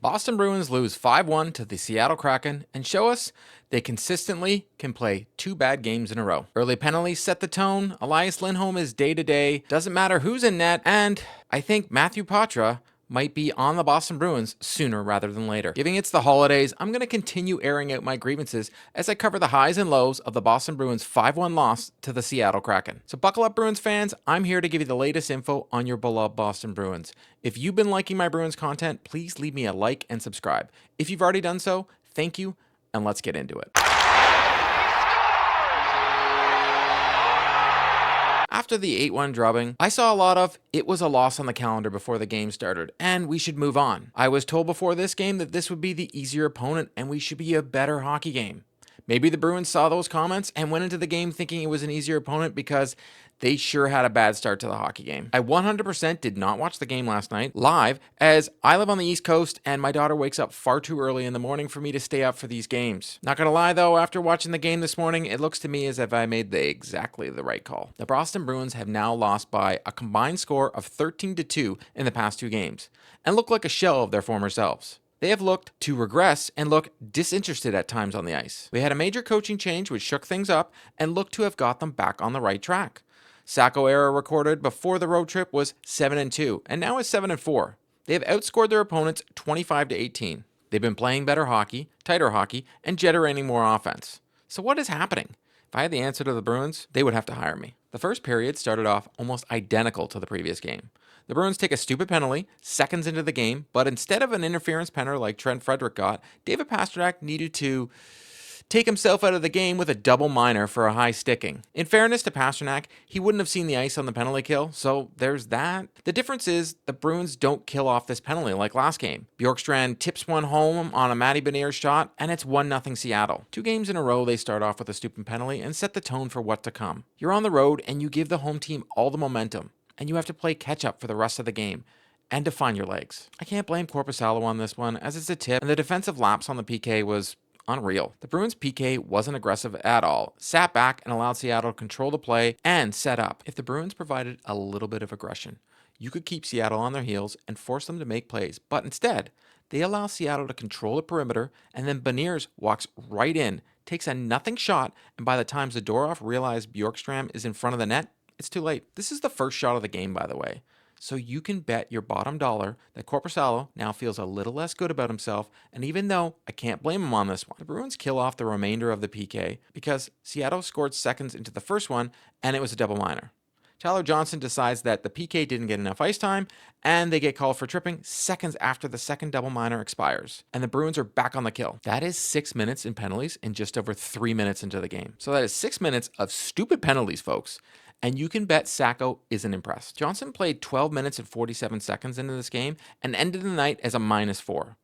Boston Bruins lose 5-1 to the Seattle Kraken and show us they consistently can play two bad games in a row. Early penalties set the tone, Elias Lindholm is day-to-day, doesn't matter who's in net, and I think Matthew Poitras might be on the Boston Bruins sooner rather than later. Given it's the holidays, I'm going to continue airing out my grievances as I cover the highs and lows of the Boston Bruins 5-1 loss to the Seattle Kraken. So buckle up, Bruins fans. I'm here to give you the latest info on your beloved Boston Bruins. If you've been liking my Bruins content, please leave me a like and subscribe. If you've already done so, thank you, and let's get into it. After the 8-1 drubbing, I saw a lot of, it was a loss on the calendar before the game started, and we should move on. I was told before this game that this would be the easier opponent, and we should be a better hockey game. Maybe the Bruins saw those comments and went into the game thinking it was an easier opponent because they sure had a bad start to the hockey game. I 100% did not watch the game last night live, as I live on the East Coast and my daughter wakes up far too early in the morning for me to stay up for these games. Not gonna lie though, after watching the game this morning, it looks to me as if I made exactly the right call. The Boston Bruins have now lost by a combined score of 13-2 in the past two games, and look like a shell of their former selves. They have looked to regress and look disinterested at times on the ice. We had a major coaching change which shook things up and looked to have got them back on the right track. Sacco era recorded before the road trip was 7-2 and now is 7-4. They have outscored their opponents 25-18. They've been playing better hockey, tighter hockey, and generating more offense. So what is happening? If I had the answer to the Bruins, they would have to hire me. The first period started off almost identical to the previous game. The Bruins take a stupid penalty seconds into the game, but instead of an interference penalty like Trent Frederick got, David Pastrnak needed to take himself out of the game with a double minor for a high sticking. In fairness to Pastrnak, he wouldn't have seen the ice on the penalty kill, so there's that. The difference is the Bruins don't kill off this penalty like last game. Bjorkstrand tips one home on a Matty Beniers shot, and it's 1-0 Seattle. 2 games in a row they start off with a stupid penalty and set the tone for what to come. You're on the road and you give the home team all the momentum, and you have to play catch up for the rest of the game and to find your legs. I can't blame Korpisalo on this one, as it's a tip, and the defensive lapse on the PK was unreal. The Bruins PK wasn't aggressive at all, sat back and allowed Seattle to control the play and set up. If the Bruins provided a little bit of aggression, you could keep Seattle on their heels and force them to make plays, but instead, they allow Seattle to control the perimeter, and then Beniers walks right in, takes a nothing shot, and by the time Zadorov realized Bjorkstrand is in front of the net, it's too late. This is the first shot of the game, by the way. So you can bet your bottom dollar that Korpisalo now feels a little less good about himself, and even though I can't blame him on this one, the Bruins kill off the remainder of the PK because Seattle scored seconds into the first one, and it was a double minor. Tyler Johnson decides that the PK didn't get enough ice time, and they get called for tripping seconds after the second double minor expires, and the Bruins are back on the kill. That is 6 minutes in penalties in just over 3 minutes into the game. So that is 6 minutes of stupid penalties, folks. And you can bet Sacco isn't impressed. Johnson played 12 minutes and 47 seconds into this game and ended the night as a -4.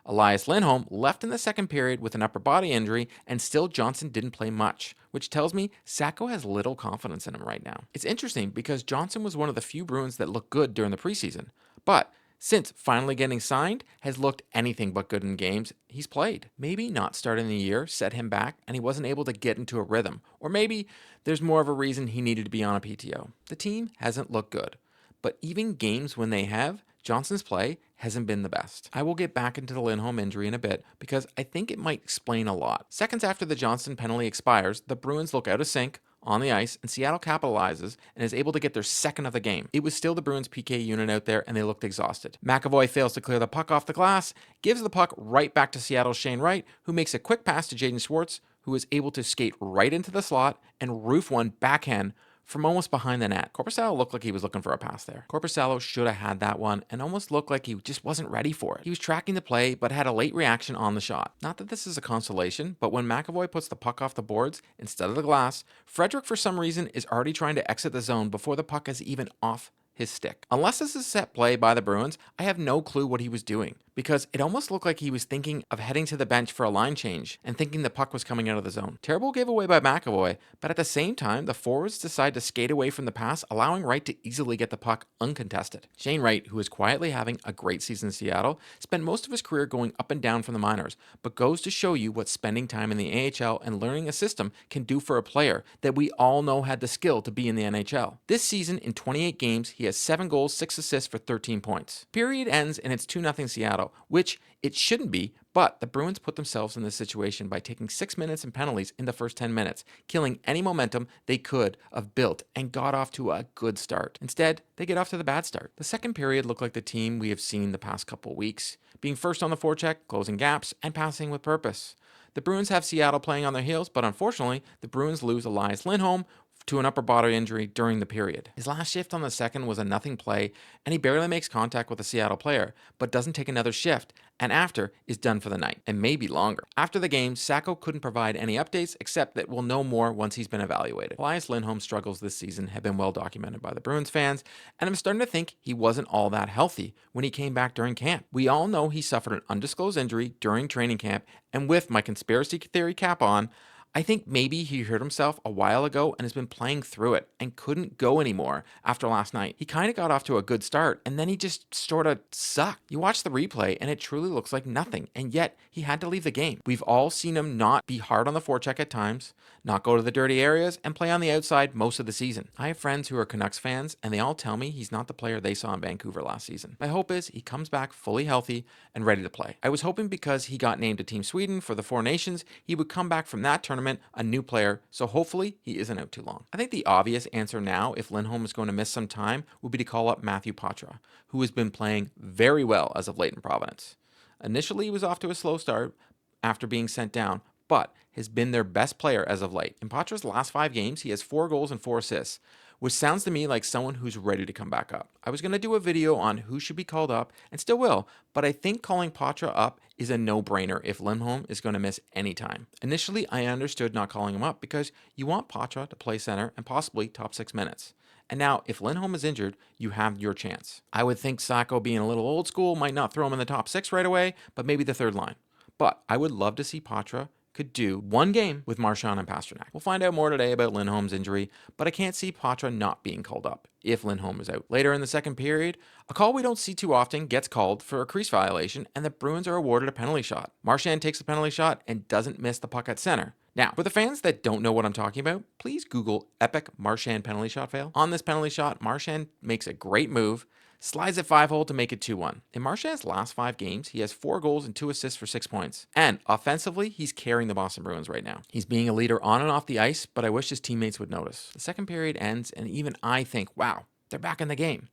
Elias Lindholm left in the second period with an upper body injury, and still Johnson didn't play much, which tells me Sacco has little confidence in him right now. It's interesting because Johnson was one of the few Bruins that looked good during the preseason, but since finally getting signed, has looked anything but good in games he's played. Maybe not starting the year set him back and he wasn't able to get into a rhythm, or maybe there's more of a reason he needed to be on a PTO. The team hasn't looked good, but even games when they have, Johnson's play hasn't been the best. I will get back into the Lindholm injury in a bit because I think it might explain a lot. Seconds after the Johnson penalty expires, the Bruins look out of sync on the ice, and Seattle capitalizes and is able to get their second of the game. It was still the Bruins PK unit out there, and they looked exhausted. McAvoy fails to clear the puck off the glass, gives the puck right back to Seattle's Shane Wright, who makes a quick pass to Jaden Schwartz, who is able to skate right into the slot and roof one backhand from almost behind the net. Korpisalo looked like he was looking for a pass there. Korpisalo should have had that one and almost looked like he just wasn't ready for it. He was tracking the play, but had a late reaction on the shot. Not that this is a consolation, but when McAvoy puts the puck off the boards instead of the glass, Frederick for some reason is already trying to exit the zone before the puck is even off his stick. Unless this is set play by the Bruins, I have no clue what he was doing, because it almost looked like he was thinking of heading to the bench for a line change and thinking the puck was coming out of the zone. Terrible giveaway by McAvoy, but at the same time, the forwards decide to skate away from the pass, allowing Wright to easily get the puck uncontested. Shane Wright, who is quietly having a great season in Seattle, spent most of his career going up and down from the minors, but goes to show you what spending time in the AHL and learning a system can do for a player that we all know had the skill to be in the NHL. This season, in 28 games, he he has 7 goals, 6 assists for 13 points. Period ends and it's 2-0 Seattle, which it shouldn't be, but the Bruins put themselves in this situation by taking 6 minutes and penalties in the first 10 minutes, killing any momentum they could have built and got off to a good start. Instead, they get off to the bad start. The second period looked like the team we have seen the past couple weeks, being first on the forecheck, closing gaps, and passing with purpose. The Bruins have Seattle playing on their heels, but unfortunately, the Bruins lose Elias Lindholm to an upper body injury during the period. His last shift on the second was a nothing play, and he barely makes contact with a Seattle player, but doesn't take another shift, and after is done for the night, and maybe longer. After the game, Sacco couldn't provide any updates, except that we'll know more once he's been evaluated. Elias Lindholm's struggles this season have been well documented by the Bruins fans, and I'm starting to think he wasn't all that healthy when he came back during camp. We all know he suffered an undisclosed injury during training camp, and with my conspiracy theory cap on, I think maybe he hurt himself a while ago and has been playing through it and couldn't go anymore after last night. He kind of got off to a good start and then he just sort of sucked. You watch the replay and it truly looks like nothing, and yet he had to leave the game. We've all seen him not be hard on the forecheck at times, not go to the dirty areas, and play on the outside most of the season. I have friends who are Canucks fans and they all tell me he's not the player they saw in Vancouver last season. My hope is he comes back fully healthy and ready to play. I was hoping because he got named to Team Sweden for the Four Nations, he would come back from that tournament a new player, so hopefully he isn't out too long. I think the obvious answer now, if Lindholm is going to miss some time, would be to call up Matthew Poitras, who has been playing very well as of late in Providence. Initially, he was off to a slow start after being sent down, but has been their best player as of late. In Poitras' last 5 games, he has 4 goals and 4 assists, which sounds to me like someone who's ready to come back up. I was going to do a video on who should be called up, and still will, but I think calling Poitras up is a no-brainer if Lindholm is going to miss any time. Initially, I understood not calling him up because you want Poitras to play center and possibly top 6 minutes. And now, if Lindholm is injured, you have your chance. I would think Sacco, being a little old school, might not throw him in the top 6 right away, but maybe the third line. But I would love to see Poitras could do 1 game with Marchand and Pastrnak. We'll find out more today about Lindholm's injury, but I can't see Poitras not being called up if Lindholm is out. Later in the second period, a call we don't see too often gets called for a crease violation, and the Bruins are awarded a penalty shot. Marchand takes the penalty shot and doesn't miss the puck at center. Now, for the fans that don't know what I'm talking about, please Google epic Marchand penalty shot fail. On this penalty shot, Marchand makes a great move, slides at 5-hole to make it 2-1. In Marchand's last 5 games, he has 4 goals and 2 assists for 6 points. And offensively, he's carrying the Boston Bruins right now. He's being a leader on and off the ice, but I wish his teammates would notice. The second period ends, and even I think, wow, they're back in the game.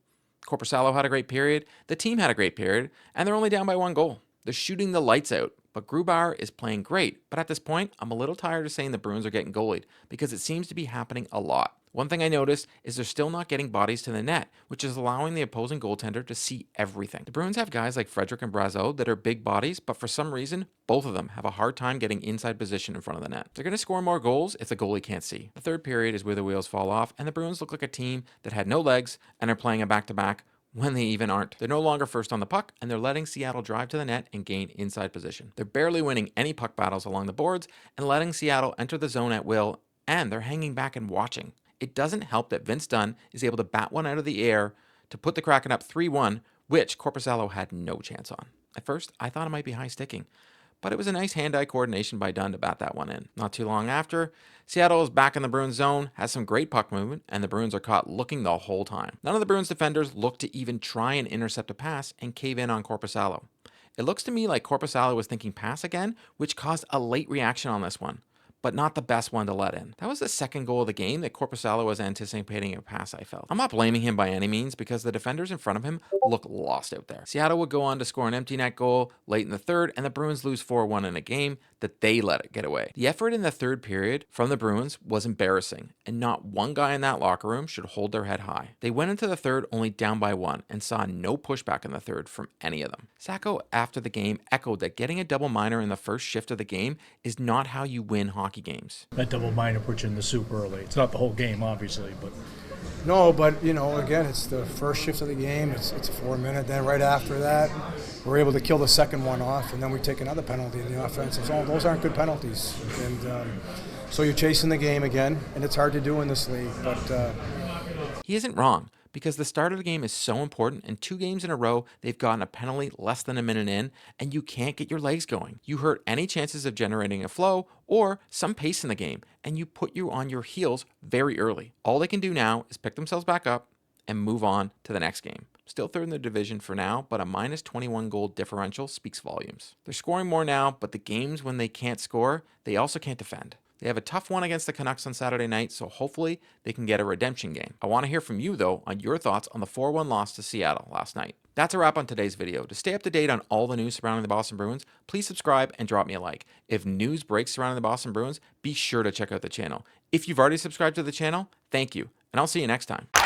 Korpisalo had a great period, the team had a great period, and they're only down by 1 goal. They're shooting the lights out, but Grubauer is playing great. But at this point, I'm a little tired of saying the Bruins are getting goalied because it seems to be happening a lot. One thing I noticed is they're still not getting bodies to the net, which is allowing the opposing goaltender to see everything. The Bruins have guys like Frederic and Brazeau that are big bodies, but for some reason, both of them have a hard time getting inside position in front of the net. They're going to score more goals if the goalie can't see. The third period is where the wheels fall off, and the Bruins look like a team that had no legs and are playing a back-to-back when they even aren't. They're no longer first on the puck, and they're letting Seattle drive to the net and gain inside position. They're barely winning any puck battles along the boards and letting Seattle enter the zone at will, and they're hanging back and watching. It doesn't help that Vince Dunn is able to bat one out of the air to put the Kraken up 3-1, which Korpisalo had no chance on. At first, I thought it might be high sticking, but it was a nice hand-eye coordination by Dunn to bat that one in. Not too long after, Seattle is back in the Bruins zone, has some great puck movement, and the Bruins are caught looking the whole time. None of the Bruins defenders look to even try and intercept a pass and cave in on Korpisalo. It looks to me like Korpisalo was thinking pass again, which caused a late reaction on this one, but not the best one to let in. That was the second goal of the game that Korpisalo was anticipating a pass, I felt. I'm not blaming him by any means because the defenders in front of him look lost out there. Seattle would go on to score an empty net goal late in the third, and the Bruins lose 4-1 in a game that they let it get away. The effort in the third period from the Bruins was embarrassing, and not one guy in that locker room should hold their head high. They went into the third only down by 1 and saw no pushback in the third from any of them. Sacco, after the game, echoed that getting a double minor in the first shift of the game is not how you win hockey games. That double minor puts you in the soup early. It's not the whole game, obviously, but... No, but, again, it's the first shift of the game. It's a 4-minute. Then right after that, we're able to kill the second one off, and then we take another penalty in the offense. So those aren't good penalties. And so you're chasing the game again, and it's hard to do in this league. But he isn't wrong, because the start of the game is so important, and 2 games in a row, they've gotten a penalty less than a minute in, and you can't get your legs going. You hurt any chances of generating a flow or some pace in the game, and you put you on your heels very early. All they can do now is pick themselves back up and move on to the next game. Still third in the division for now, but a minus 21 goal differential speaks volumes. They're scoring more now, but the games when they can't score, they also can't defend. They have a tough one against the Canucks on Saturday night, so hopefully they can get a redemption game. I want to hear from you, though, on your thoughts on the 4-1 loss to Seattle last night. That's a wrap on today's video. To stay up to date on all the news surrounding the Boston Bruins, please subscribe and drop me a like. If news breaks surrounding the Boston Bruins, be sure to check out the channel. If you've already subscribed to the channel, thank you, and I'll see you next time.